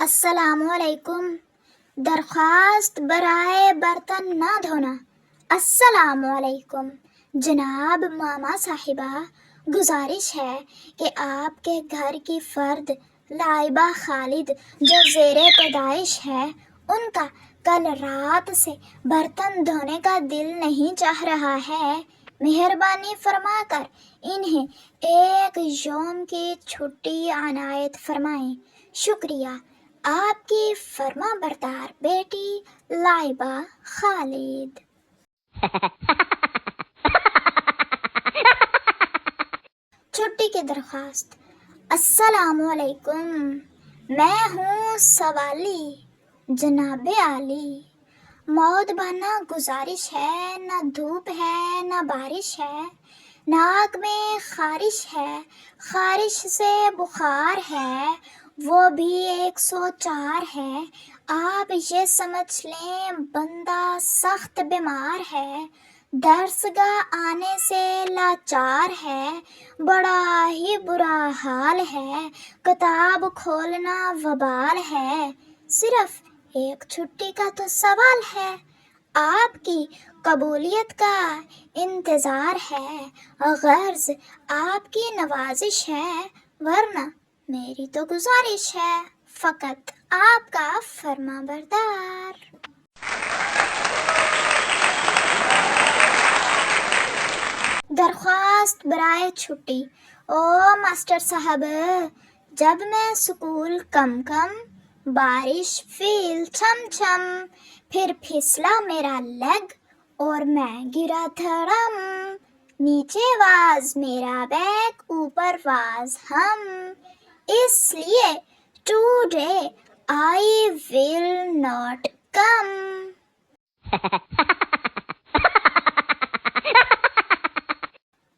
السلام علیکم۔ درخواست برائے برتن نہ دھونا۔ السلام علیکم جناب ماما صاحبہ، گزارش ہے کہ آپ کے گھر کی فرد لائبہ خالد جو زیر پیدائش ہے، ان کا کل رات سے برتن دھونے کا دل نہیں چاہ رہا ہے۔ مہربانی فرما کر انہیں ایک یوم کی چھٹی عنایت فرمائیں۔ شکریہ۔ آپ کی فرما بردار بیٹی لائبہ خالد۔ چھٹی کی درخواست۔ السلام علیکم، میں ہوں سوالی جناب عالی۔ مؤدبانہ گزارش ہے، نہ دھوپ ہے نہ بارش ہے، ناک میں خارش ہے، خارش سے بخار ہے، وہ بھی 104 ہے۔ آپ یہ سمجھ لیں بندہ سخت بیمار ہے، درسگاہ آنے سے لاچار ہے، بڑا ہی برا حال ہے، کتاب کھولنا وبال ہے، صرف ایک چھٹی کا تو سوال ہے، آپ کی قبولیت کا انتظار ہے، غرض آپ کی نوازش ہے، ورنہ میری تو گزارش ہے، فقط آپ کا فرما بردار۔ درخواست برائے چھٹی۔ او ماسٹر صاحب، جب میں سکول کم بارش فیل چھم چھم، پھر پھسلا میرا لیگ اور میں گرا دھڑم، نیچے واز میرا بیگ اوپر واز ہم، اس لیے today I will not come.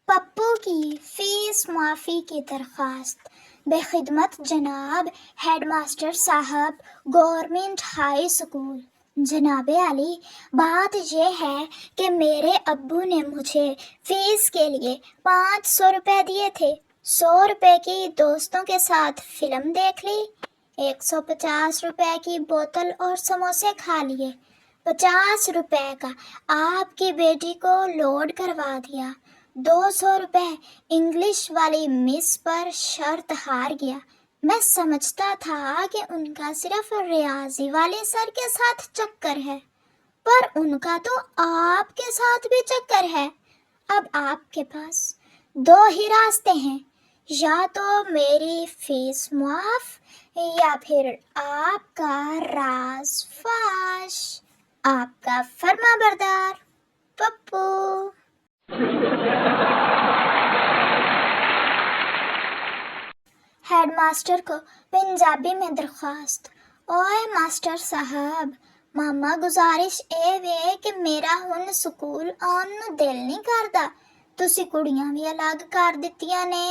Pappu کی فیس معافی کی درخواست۔ بے خدمت جناب ہیڈ ماسٹر صاحب، گورنمنٹ ہائی اسکول۔ جناب عالی، بات یہ ہے کہ میرے ابو نے مجھے فیس کے لیے 500 روپے دیے تھے، 100 روپے کی دوستوں کے ساتھ فلم دیکھ لی، 150 روپے کی بوتل اور سموسے کھا لیے، 50 روپے کا آپ کی بیٹی کو لوڈ کروا دیا، 200 روپے انگلش والی مس پر شرط ہار گیا۔ میں سمجھتا تھا کہ ان کا صرف ریاضی والے سر کے ساتھ چکر ہے، پر ان کا تو آپ کے ساتھ بھی چکر ہے۔ اب آپ کے پاس 2 ہی راستے ہیں، یا تو میری فیس معاف یا پھر آپ کا راز فاش۔ آپ کا فرما بردار پپو۔ ہیڈ ماسٹر کو پنجابی میں درخواست۔ اوئے ماسٹر صاحب، ماما گزارش اے وے کہ میرا ہن سکول آن نو دل نہیں کردا، تسی کڑیاں بھی الگ کر دتیاں نے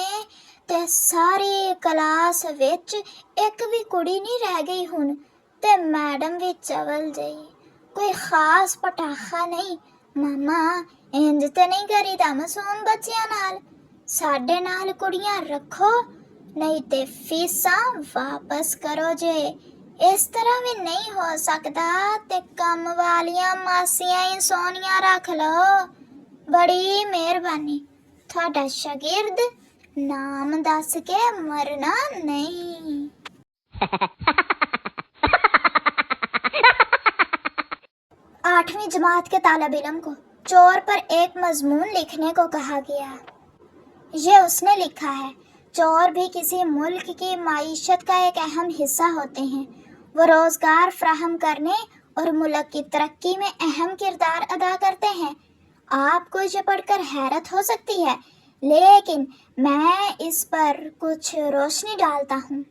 تے ساری کلاس وچ ایک بھی کڑی نہیں رہ گئی ہن، تے میڈم بھی چول جئی، کوئی خاص پٹاخا نہیں۔ ماما انج تے نہیں کری دا معصوم بچیاں نال، ساڈے نال کڑیاں رکھو نہیں تے فیساں واپس کرو جے، اس طرح بھی نہیں ہو سکدا تے کم والیاں ماسیاں ہی سونیاں رکھ لو۔ بڑی مہربانی، تھوڑا شاگرد نام دس کے مرنا نہیں۔ 8ویں جماعت کے طالب علم کو چور پر ایک مضمون لکھنے کو کہا گیا۔ یہ اس نے لکھا ہے، چور بھی کسی ملک کی معیشت کا ایک اہم حصہ ہوتے ہیں، وہ روزگار فراہم کرنے اور ملک کی ترقی میں اہم کردار ادا کرتے ہیں۔ آپ کو یہ پڑھ کر حیرت ہو سکتی ہے، لیکن میں اس پر کچھ روشنی ڈالتا ہوں۔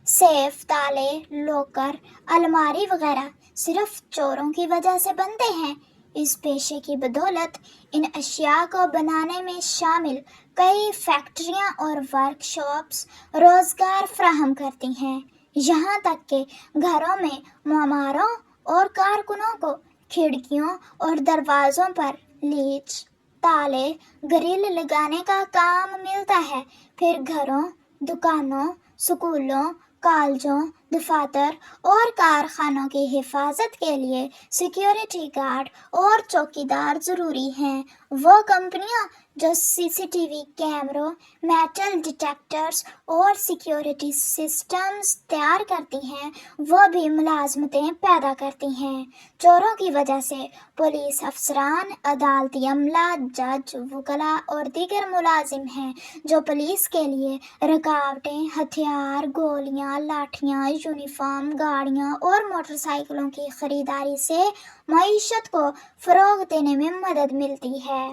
سیف، تالے، لوکر، الماری وغیرہ صرف چوروں کی وجہ سے بنتے ہیں۔ اس پیشے کی بدولت ان اشیاء کو بنانے میں شامل کئی فیکٹریاں اور ورک شاپس روزگار فراہم کرتی ہیں، یہاں تک کہ گھروں میں معماروں اور کارکنوں کو کھڑکیوں اور دروازوں پر لیچ، تالے، گرل لگانے کا کام ملتا ہے، پھر گھروں، دکانوں، سکولوں، کالجوں، دفاتر اور کارخانوں کی حفاظت کے لیے سیکیورٹی گارڈ اور چوکیدار ضروری ہیں۔ وہ کمپنیاں جو سی سی ٹی وی کیمروں، میٹل ڈیٹیکٹرز اور سیکیورٹی سسٹمز تیار کرتی ہیں وہ بھی ملازمتیں پیدا کرتی ہیں۔ چوروں کی وجہ سے پولیس افسران، عدالتی عملہ، جج، وکلاء اور دیگر ملازم ہیں جو پولیس کے لیے رکاوٹیں، ہتھیار، گولیاں، لاٹھیاں، یونیفارم، گاڑیاں اور موٹر سائیکلوں کی خریداری سے معیشت کو فروغ دینے میں مدد ملتی ہے۔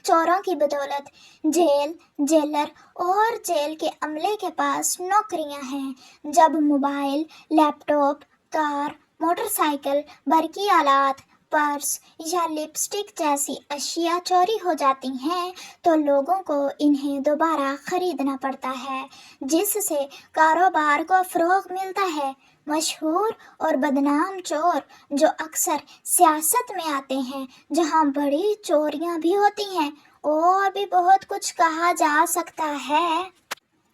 چوروں کی بدولت جیل، جیلر اور جیل کے عملے کے پاس نوکریاں ہیں۔ جب موبائل، لیپ ٹاپ، کار، موٹر سائیکل، برقی آلات، پرس یا لپسٹک جیسی اشیاء چوری ہو جاتی ہیں تو لوگوں کو انہیں دوبارہ خریدنا پڑتا ہے، جس سے کاروبار کو فروغ ملتا ہے۔ مشہور اور بدنام چور جو اکثر سیاست میں آتے ہیں، جہاں بڑی چوریاں بھی ہوتی ہیں، اور بھی بہت کچھ کہا جا سکتا ہے،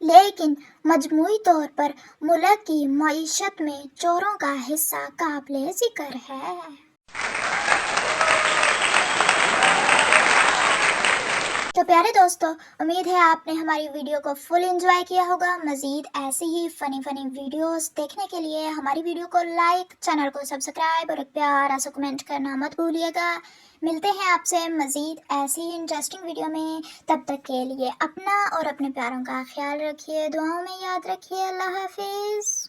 لیکن مجموعی طور پر ملک کی معیشت میں چوروں کا حصہ قابل ذکر ہے۔ تو پیارے دوستو، امید ہے آپ نے ہماری ویڈیو کو فل انجوائے کیا ہوگا۔ مزید ایسی ہی فنی ویڈیوز دیکھنے کے لیے ہماری ویڈیو کو لائک، چینل کو سبسکرائب اور ایک پیارا سا کمنٹ کرنا مت بھولیے گا۔ ملتے ہیں آپ سے مزید ایسی ہی انٹرسٹنگ ویڈیو میں، تب تک کے لیے اپنا اور اپنے پیاروں کا خیال رکھیے، دعاؤں میں یاد رکھیے۔ اللہ حافظ۔